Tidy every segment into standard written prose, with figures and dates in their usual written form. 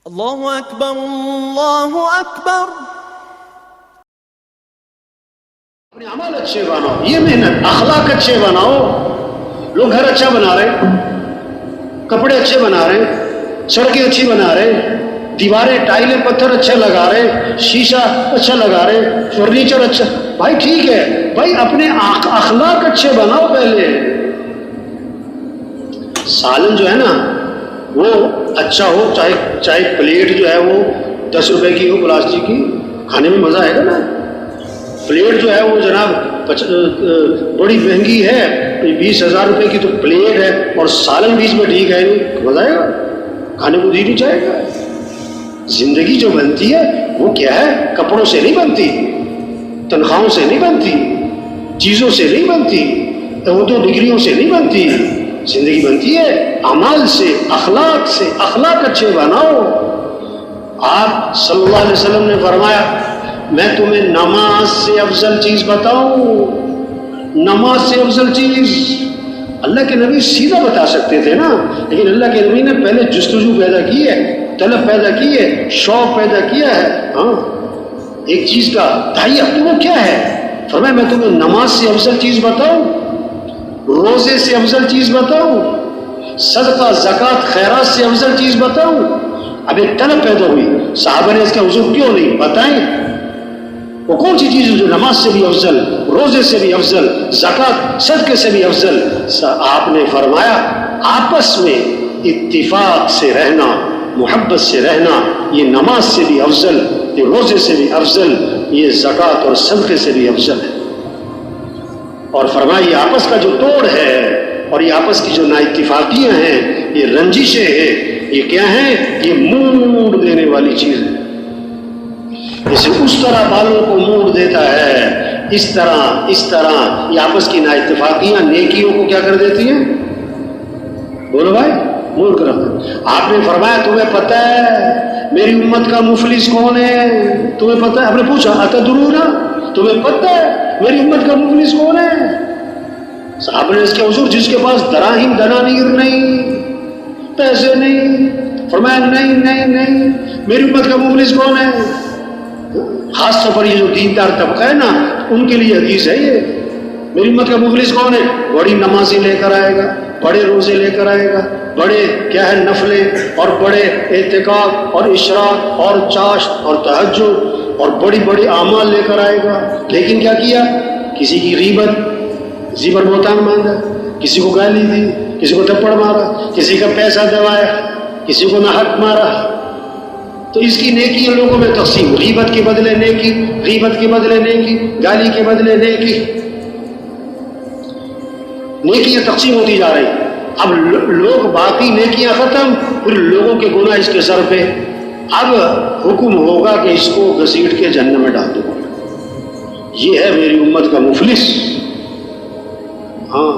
اللہ اکبر اللہ اکبر. اپنے عمل اچھے بناؤ، یہ محنت، اخلاق اچھے بناؤ. لوگ گھر اچھا بنا رہے، کپڑے اچھے بنا رہے، سڑکیں اچھی بنا رہے، دیواریں ٹائلیں پتھر اچھا لگا رہے، شیشہ اچھا لگا رہے، فرنیچر اچھا. بھائی ٹھیک ہے، بھائی اپنے اخلاق اچھے بناؤ. پہلے سالن جو ہے نا وہ اچھا ہو، چاہے پلیٹ جو ہے وہ 10 روپے کی ہو پلاسٹک کی، کھانے میں مزہ آئے گا نا. پلیٹ جو ہے وہ جناب بڑی مہنگی ہے، 20,000 روپے کی تو پلیٹ ہے، اور سالن بیچ میں ٹھیک ہے نہیں، مزہ آئے گا؟ کھانے کو دل نہیں چاہے گا. زندگی جو بنتی ہے وہ کیا ہے؟ کپڑوں سے نہیں بنتی، تنخواہوں سے نہیں بنتی، چیزوں سے نہیں بنتی، عہدوں ڈگریوں سے نہیں بنتی. زندگی بنتی ہے اعمال سے، اخلاق سے. اخلاق اچھے بناؤ. آپ صلی اللہ علیہ وسلم نے فرمایا میں تمہیں نماز سے افضل چیز بتاؤں. نماز سے افضل چیز اللہ کے نبی سیدھا بتا سکتے تھے نا، لیکن اللہ کے نبی نے پہلے جستجو پیدا کی ہے، طلب پیدا کی ہے، شوق پیدا کیا ہے. ہاں ایک چیز کا داعی اب وہ کیا ہے؟ فرمایا میں تمہیں نماز سے افضل چیز بتاؤں، روزے سے افضل چیز بتاؤں، صدقہ زکوٰۃ خیرات سے افضل چیز بتاؤں. اب ایک طلب پیدا ہوئی، صحابہ نے اس کا حضور کیوں نہیں بتائیں؟ وہ کون سی چیز جو نماز سے بھی افضل، روزے سے بھی افضل، زکوٰۃ صدقے سے بھی افضل؟ آپ نے فرمایا آپس میں اتفاق سے رہنا، محبت سے رہنا، یہ نماز سے بھی افضل، یہ روزے سے بھی افضل، یہ زکوٰۃ اور صدقے سے بھی افضل ہے. اور فرمایا یہ آپس کا جو توڑ ہے اور یہ آپس کی جو نا اتفاقیاں ہیں، یہ رنجشیں ہیں، یہ کیا ہیں؟ یہ موڑ دینے والی چیز ہے. جیسے اس طرح بالوں کو موڑ دیتا ہے، اس طرح یہ آپس کی نا اتفاقیاں نیکیوں کو کیا کر دیتی ہیں؟ بولو بھائی، موڑ کر رکھتے. آپ نے فرمایا تمہیں پتہ ہے میری امت کا مفلس کون ہے؟ تمہیں پتہ ہے؟ آپ نے پوچھا اتدرون، تمہیں پتہ ہے میری امت کا مفلس کون ہے؟ صاحب نے اس کے حضور جس کے پاس دراہیم دنانیر نہیں، پیسے نہیں. فرمایا نہیں، میری امت کا مفلس کون ہے؟ خاص طور پر یہ جو دیندار طبقہ ہے نا ان کے لیے حدیث ہے یہ. میری امت کا مفلس کون ہے؟ بڑی نمازیں لے کر آئے گا، بڑے روزے لے کر آئے گا، بڑے کیا ہے نفلیں، اور بڑے اعتکاف اور اشراق اور چاشت اور تہجد اور بڑی بڑی اعمال لے کر آئے گا. لیکن کیا کیا؟ کسی کی غیبت، زیور بہتان مانگا، کسی کو گالی دی، کسی کو تھپڑ مارا، کسی کا پیسہ دبایا، کسی کو ناحق مارا. تو اس کی نیکی لوگوں میں تقسیم، غیبت کے بدلے نیکی، غیبت کے بدلے نیکی، گالی کے بدلے نیکی، نیکیاں تقسیم ہوتی جا رہی. اب لوگ باقی نیکیاں ختم، پھر لوگوں کے گناہ اس کے سر پہ. اب حکم ہوگا کہ اس کو گھسیٹ کے جہنم میں ڈال دو. یہ ہے میری امت کا مفلس. ہاں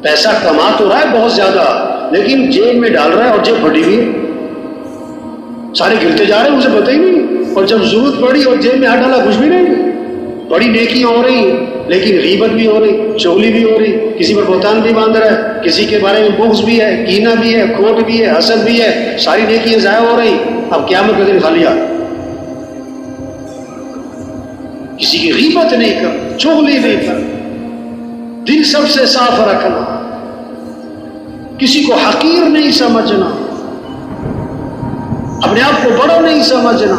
پیسہ کما تو رہا ہے بہت زیادہ، لیکن جیب میں ڈال رہا ہے اور جیب پھٹی ہوئی ہے، سارے گرتے جا رہے ہیں، اسے پتہ ہی نہیں. اور جب ضرورت پڑی اور جیب میں ہاتھ ڈالا کچھ بھی نہیں. بڑی نیکیاں ہو رہی لیکن غیبت بھی ہو رہی، چغلی بھی ہو رہی، کسی پر بہتان بھی باندھ رہا ہے، کسی کے بارے میں بغض بھی ہے، کینہ بھی ہے، کھوٹ بھی ہے، حسد بھی ہے، ساری نیکیاں ضائع ہو رہی. اب قیامت کے دن خالی ہاتھ. کسی کی غیبت نہیں کر، چغلی نہیں کر، دل سب سے صاف رکھنا، کسی کو حقیر نہیں سمجھنا، اپنے آپ کو بڑا نہیں سمجھنا.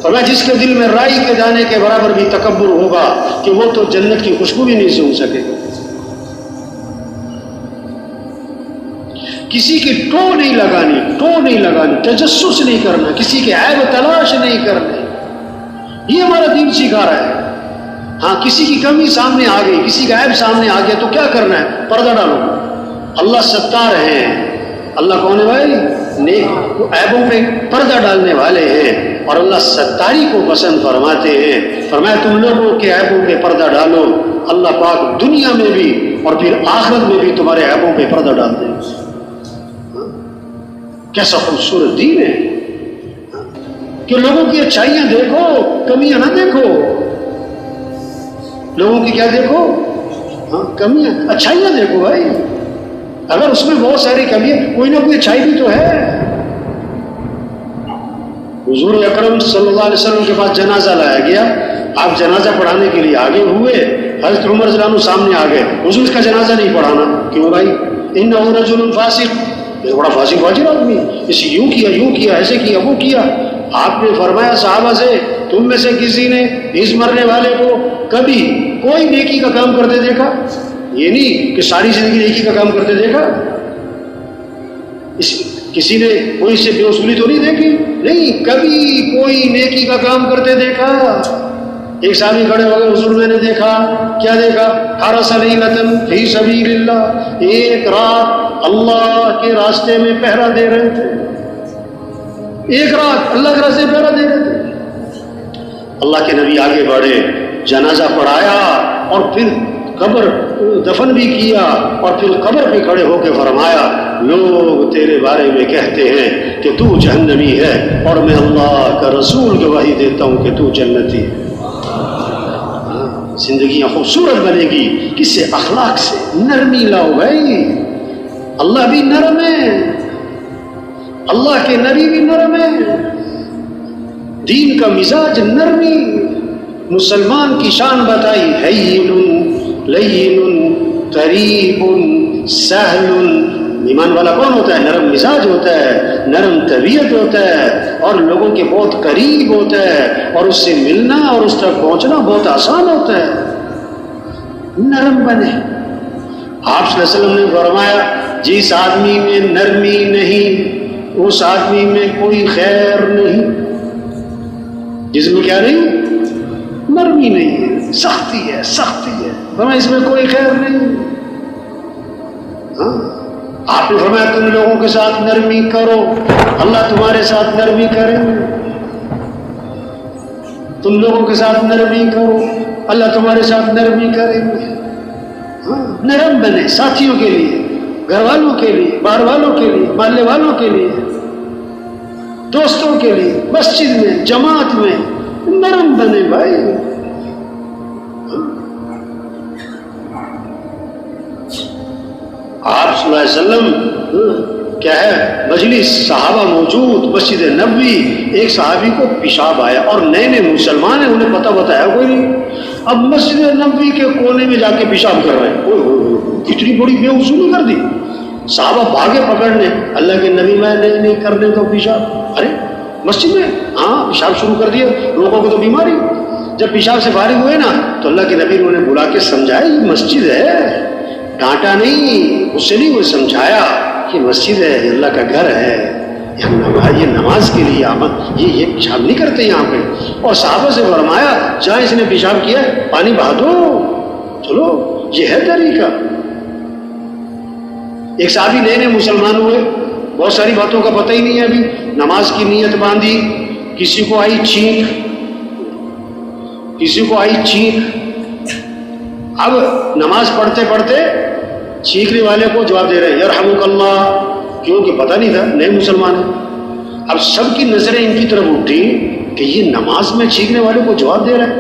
فرمایا جس کے دل میں رائی کے دانے کے برابر بھی تکبر ہوگا کہ وہ تو جنت کی خوشبو بھی نہیں سونگھ سکے گا. کسی کی ٹو نہیں لگانی، تجسس نہیں کرنا، کسی کے عیب تلاش نہیں کرنے. یہ ہمارا دین سکھا رہا ہے. ہاں کسی کی کمی سامنے آ گئی، کسی کا عیب سامنے آ گیا تو کیا کرنا ہے؟ پردہ ڈالو. اللہ ستار ہیں. اللہ کون ہے بھائی؟ نیک عیبوں پہ پردہ ڈالنے والے ہیں، اور اللہ ستاری کو پسند فرماتے ہیں. فرمایا تم لوگوں کے عیبوں پہ پردہ ڈالو، اللہ پاک دنیا میں بھی اور پھر آخرت میں بھی تمہارے عیبوں پہ پردہ ڈال دیں. کیسا خوبصورت دین ہے کہ لوگوں کی اچھائیاں دیکھو، کمیاں نہ دیکھو. لوگوں کی کیا دیکھو؟ کمیاں، اچھائیاں دیکھو بھائی. اگر اس میں بہت ساری کمی ہے، کوئی نہ کوئی اچھائی بھی تو ہے۔ حضور اکرم صلی اللہ علیہ وسلم کے پاس جنازہ لایا گیا، آپ جنازہ پڑھانے کے لیے آگے ہوئے، حضرت عمر رضی اللہ عنہ سامنے آ گئے، حضور اس کا جنازہ نہیں پڑھانا، کیوں بھائی؟ انہ رجل فاسق، یہ بڑا فاسق فاجر آدمی، اسے یوں کیا ایسے کیا وہ کیا۔ آپ نے فرمایا صحابہ سے، تم میں سے کسی نے اس مرنے والے کو کبھی کوئی نیکی کا کام کرتے دیکھا؟ یہ نہیں کہ ساری زندگی نیکی کا کام کرتے دیکھا، کسی نے کوئی سے بے اصولی تو نہیں دیکھی؟ نہیں، کبھی کوئی نیکی کا کام کرتے دیکھا؟ ایک صحابی کھڑے ہو گئے، حضور میں نے دیکھا، کیا دیکھا؟ حرس لیلۃ فی سبیل اللہ، ایک رات اللہ کے راستے میں پہرا دے رہے تھے، ایک رات اللہ کے راستے میں پہرا دے رہے تھے۔ اللہ کے نبی آگے بڑھے، جنازہ پڑھایا اور پھر قبر دفن بھی کیا، اور پھر قبر پہ کھڑے ہو کے فرمایا، لوگ تیرے بارے میں کہتے ہیں کہ تو جہنمی ہے، اور میں اللہ کا رسول گواہی دیتا ہوں کہ تو جنتی ہے۔ زندگیاں خوبصورت بنے گی کس سے؟ اخلاق سے، نرمی لاؤ بھائی، اللہ بھی نرم ہے، اللہ کے نبی بھی نرم ہے، دین کا مزاج نرمی۔ مسلمان کی شان بتائی، ہین لین قریب سہل۔ ایمان والا کون ہوتا ہے؟ نرم مزاج ہوتا ہے، نرم طبیعت ہوتا ہے، اور لوگوں کے بہت قریب ہوتا ہے، اور اس سے ملنا اور اس تک پہنچنا بہت آسان ہوتا ہے۔ نرم بنے۔ آپ صلی اللہ علیہ وسلم نے فرمایا، جس آدمی میں نرمی نہیں اس آدمی میں کوئی خیر نہیں۔ جس میں کیا نہیں؟ نرمی نہیں ہے، سختی ہے، سختی ہے، فرمایا اس میں کوئی خیر نہیں۔ ہاں، آپ نے فرمایا تم لوگوں کے ساتھ نرمی کرو، اللہ تمہارے ساتھ نرمی کریں گے۔ تم لوگوں کے ساتھ نرمی کرو، اللہ تمہارے ساتھ نرمی کریں گے۔ ہاں، نرم بنے، ساتھیوں کے لیے، گھر والوں کے لیے، باہر والوں کے لیے، محلے والوں کے لیے، دوستوں کے لیے، مسجد میں، جماعت میں نرم بنے بھائی۔ آپ صلی اللہ علیہ وسلم کیا ہے، مجلس صحابہ موجود، مسجد نبوی، ایک صحابی کو پیشاب آیا، اور نئے نئے مسلمان ہیں، انہیں پتہ بتایا کوئی نہیں، اب مسجد نبوی کے کونے میں جا کے پیشاب کر رہے ہیں۔ اتنی بڑی بے اصولی کر دی، صحابہ بھاگے پکڑنے، اللہ کے نبی میں نہیں کرنے تو پیشاب، ارے مسجد میں، ہاں پیشاب شروع کر دیا، لوگوں کو تو بیماری۔ جب پیشاب سے فارغ ہوئے نا تو اللہ کے نبی نے انہیں بلا کے سمجھایا، یہ مسجد ہے، ڈانٹا نہیں، اس سے نہیں، وہ سمجھایا کہ مسجد ہے، یہ اللہ کا گھر ہے، یہ نماز کے لیے آمد، یہ پیشاب نہیں کرتے یہاں پہ۔ اور صحابہ سے فرمایا، جہاں اس نے پیشاب کیا پانی بہا دو، چلو یہ ہے طریقہ۔ ایک صحابی نئے نئے مسلمان ہوئے، بہت ساری باتوں کا پتہ ہی نہیں ہے، ابھی نماز کی نیت باندھی، کسی کو آئی چھینک، اب نماز پڑھتے پڑھتے چھینکنے والے کو جواب دے رہے ہیں یرحمک اللہ، کیونکہ پتہ نہیں تھا، نئے مسلمان ہیں۔ اب سب کی نظریں ان کی طرف اٹھی کہ یہ نماز میں چھینکنے والے کو جواب دے رہے ہیں،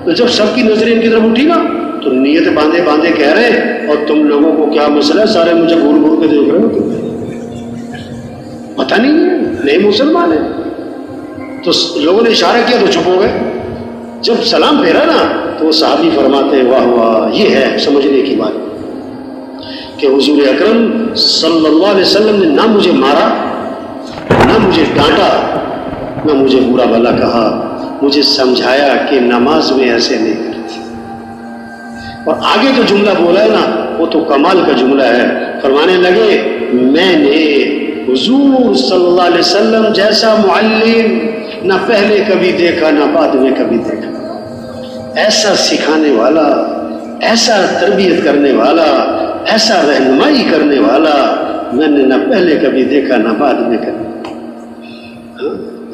تو جب سب کی نظریں ان کی طرف اٹھی نا تو نیت باندھے باندھے کہہ رہے، اور تم لوگوں کو کیا مسئلہ ہے، سارے مجھے گھور گھور کے دیکھ رہے ہو، پتہ نہیں ہے، نئے مسلمان ہیں۔ تو لوگوں نے اشارہ کیا تو چپ ہو گئے۔ جب سلام پھیرا نا تو وہ صحابی فرماتے ہیں، واہ واہ، یہ ہے سمجھنے کی بات کہ حضور اکرم صلی اللہ علیہ وسلم نے نہ مجھے مارا، نہ مجھے ڈانٹا، نہ مجھے برا بھلا کہا، مجھے سمجھایا کہ نماز میں ایسے نہیں کرتے۔ اور آگے جو جملہ بولا ہے نا وہ تو کمال کا جملہ ہے، فرمانے لگے، میں نے حضور صلی اللہ علیہ وسلم جیسا معلم نہ پہلے کبھی دیکھا نہ بعد میں کبھی دیکھا، ایسا سکھانے والا، ایسا تربیت کرنے والا، ایسا رہنمائی کرنے والا میں نے نہ پہلے کبھی دیکھا نہ بعد میں کبھی۔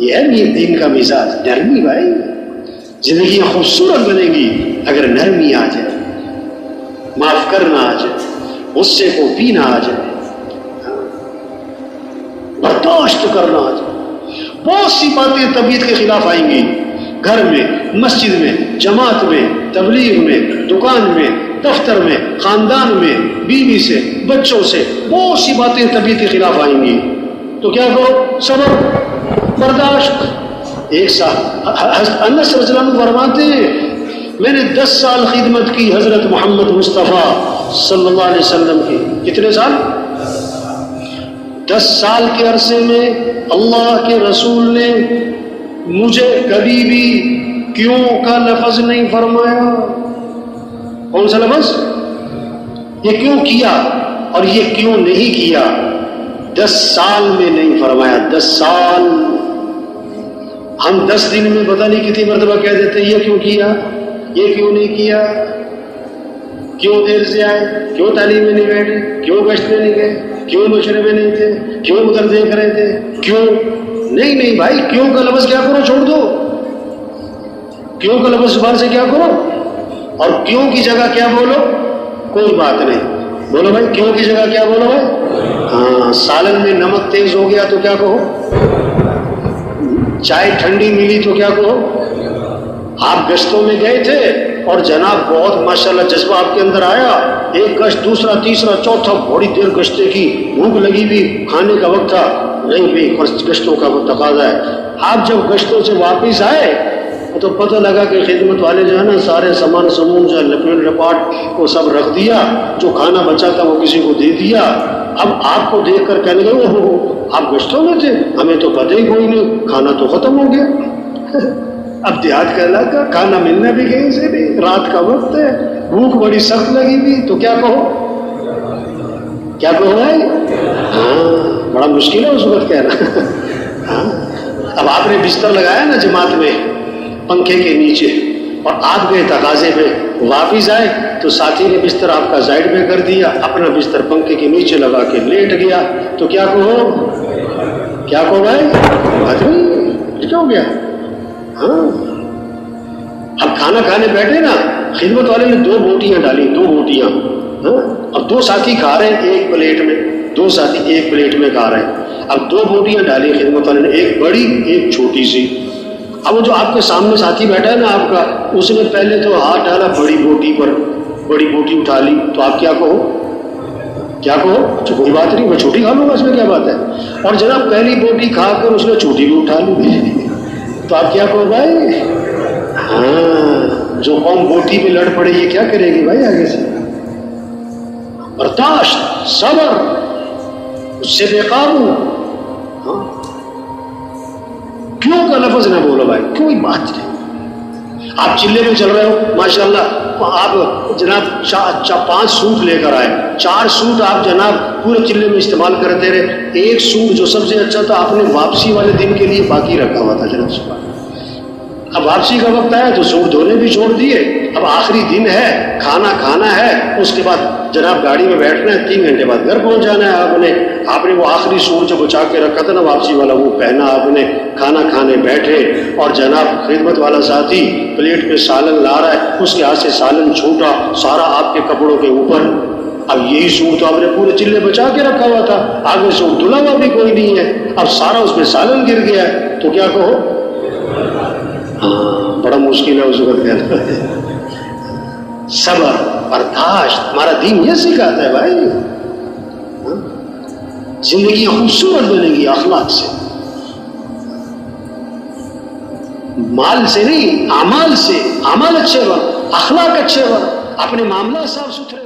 یہ ہے دین کا مزاج، نرمی بھائی۔ زندگیاں خوبصورت بنے گی اگر نرمی آ جائے، معاف کرنا آ جائے، غصے کو پینا آ جائے، برداشت کرنا آ جائے۔ بہت سی باتیں طبیعت کے خلاف آئیں گی، گھر میں، مسجد میں، جماعت میں، تبلیغ میں، دکان میں، دفتر میں، خاندان میں، بیوی سے، بچوں سے بہت سی باتیں طبیعت کے خلاف آئیں گی، تو کیا کرو؟ صبر، برداشت۔ ایک سال انس رضی اللہ عنہ فرماتے ہیں میں نے 10 سال خدمت کی حضرت محمد مصطفیٰ صلی اللہ علیہ وسلم کی۔ کتنے سال؟ 10 سال کے عرصے میں اللہ کے رسول نے مجھے کبھی بھی کیوں کا لفظ نہیں فرمایا۔ کون سا لفظ؟ یہ کیوں کیا اور یہ کیوں نہیں کیا، 10 سال میں نہیں فرمایا۔ 10 سال، ہم 10 دن میں پتہ نہیں کتنی مرتبہ کہہ دیتے ہیں یہ کیوں کیا، یہ کیوں نہیں کیا، کیوں دیر سے آئے، کیوں تعلیم میں نہیں بیٹھے، کیوں گشت میں نہیں گئے، کیوں مشورے میں نہیں تھے، کیوں ادھر دیکھ رہے تھے، کیوں نہیں بھائی، کیوں کا لفظ کیا کرو، چھوڑ دو، کیوں کا لفظ زبان سے کیا کرو، اور کیوں کی جگہ کیا بولو، کوئی بات نہیں، بولو بھائی کیوں کی جگہ کیا بولو بھائی۔ ہاں، سالن میں نمک تیز ہو گیا تو کیا کہو، چائے ٹھنڈی ملی تو کیا کہو۔ آپ گشتوں میں گئے تھے اور جناب بہت ماشاءاللہ جذبہ آپ کے اندر آیا، ایک گشت، دوسرا، تیسرا، چوتھا، بڑی دیر گشتے کی، بھوک لگی بھی، کھانے کا وقت تھا، نہیں بھی گشتوں کا تقاضا ہے۔ آپ جب گشتوں سے واپس آئے تو پتہ لگا کہ خدمت والے جو ہے نا سارے سامان سمون جو لپیٹ لپاٹ کو سب رکھ دیا، جو کھانا بچا تھا وہ کسی کو دے دیا۔ اب آپ کو دیکھ کر کہنے لگے اوہ آپ گشتوں میں تھے، ہمیں تو پتہ ہی کوئی نہیں، کھانا تو ختم ہو گیا۔ اب دیہات کا علاقہ، کھانا ملنا بھی کہیں سے بھی، رات کا وقت ہے، بھوک بڑی سخت لگی بھی، تو کیا کہو، کیا کہو بھائی؟ ہاں، بڑا مشکل ہے اس وقت کہنا۔ ہاں، اب آپ نے بستر لگایا نا جماعت میں پنکھے کے نیچے، اور آپ گئے تقاضے پہ، واپس آئے تو ساتھی نے بستر آپ کا سائڈ میں کر دیا، اپنا بستر پنکھے کے نیچے لگا کے لیٹ گیا، تو کیا کہو، کیا کہو بھائی؟ بات نہیں، کیا ہو گیا؟ ہاں، اب کھانا کھانے بیٹھے نا، خدمت والے نے 2 بوٹیاں ڈالی، 2 بوٹیاں، ہاں، اب 2 ساتھی کھا رہے ہیں ایک پلیٹ میں، 2 ساتھی ایک پلیٹ میں کھا رہے ہیں۔ اب 2 بوٹیاں ڈالی خدمت والے نے، ایک بڑی ایک چھوٹی سی۔ اب وہ جو آپ کے سامنے ساتھی بیٹھا ہے نا آپ کا، اس نے پہلے تو ہاتھ ڈالا بڑی بوٹی پر، بڑی بوٹی اٹھا لی، تو آپ کیا کہو، کیا کہو، کوئی بات نہیں میں چھوٹی کھا لوں گا، اس میں کیا بات ہے۔ اور جناب پہلی بوٹی کھا کر اس نے چھوٹی بھی اٹھا لی، تو آپ کیا کہو بھائی؟ ہاں، جو قوم بوٹی پہ لڑ پڑے یہ کیا کرے گی بھائی آگے سے؟ برداشت، صبر، اس سے بے قابو۔ ہاں، کیوں کا لفظ نہ بولو بھائی، کوئی بات نہیں۔ آپ چلے میں چل رہے ہو ماشاءاللہ، آپ جناب 5 سوٹ لے کر آئے، 4 سوٹ آپ جناب پورے چلے میں استعمال کرتے رہے، ایک سوٹ جو سب سے اچھا تھا آپ نے واپسی والے دن کے لیے باقی رکھا ہوا تھا جناب صبح۔ اب واپسی کا وقت آیا تو سوٹ دھونے بھی چھوڑ دیے، اب آخری دن ہے، کھانا کھانا ہے، اس کے بعد جناب گاڑی میں بیٹھنا ہے، 3 گھنٹے بعد گھر پہنچ جانا ہے۔ آپ نے وہ آخری سوٹ جو بچا کے رکھا تھا نا واپسی والا، وہ پہنا، آپ نے کھانا کھانے بیٹھے، اور جناب خدمت والا ساتھی پلیٹ پہ سالن لا رہا ہے، اس کے ہاتھ سے سالن چھوٹا سارا آپ کے کپڑوں کے اوپر۔ اب یہی سوٹ تو آپ نے پورے چلے بچا کے رکھا ہوا تھا، آگے سوٹ دھلا ہوا بھی کوئی نہیں ہے، اب سارا اس میں سالن گر گیا ہے، تو کیا کہو؟ ہاں، بڑا مشکل ہے اس وقت کہنا۔ صبر، برداشت، ہمارا دین یہ سکھاتا ہے بھائی۔ زندگی خوبصورت بنے گی اخلاق سے، مال سے نہیں، اعمال سے، اعمال اچھے بن، اخلاق اچھے بن، اپنے معاملات صاف ستھرے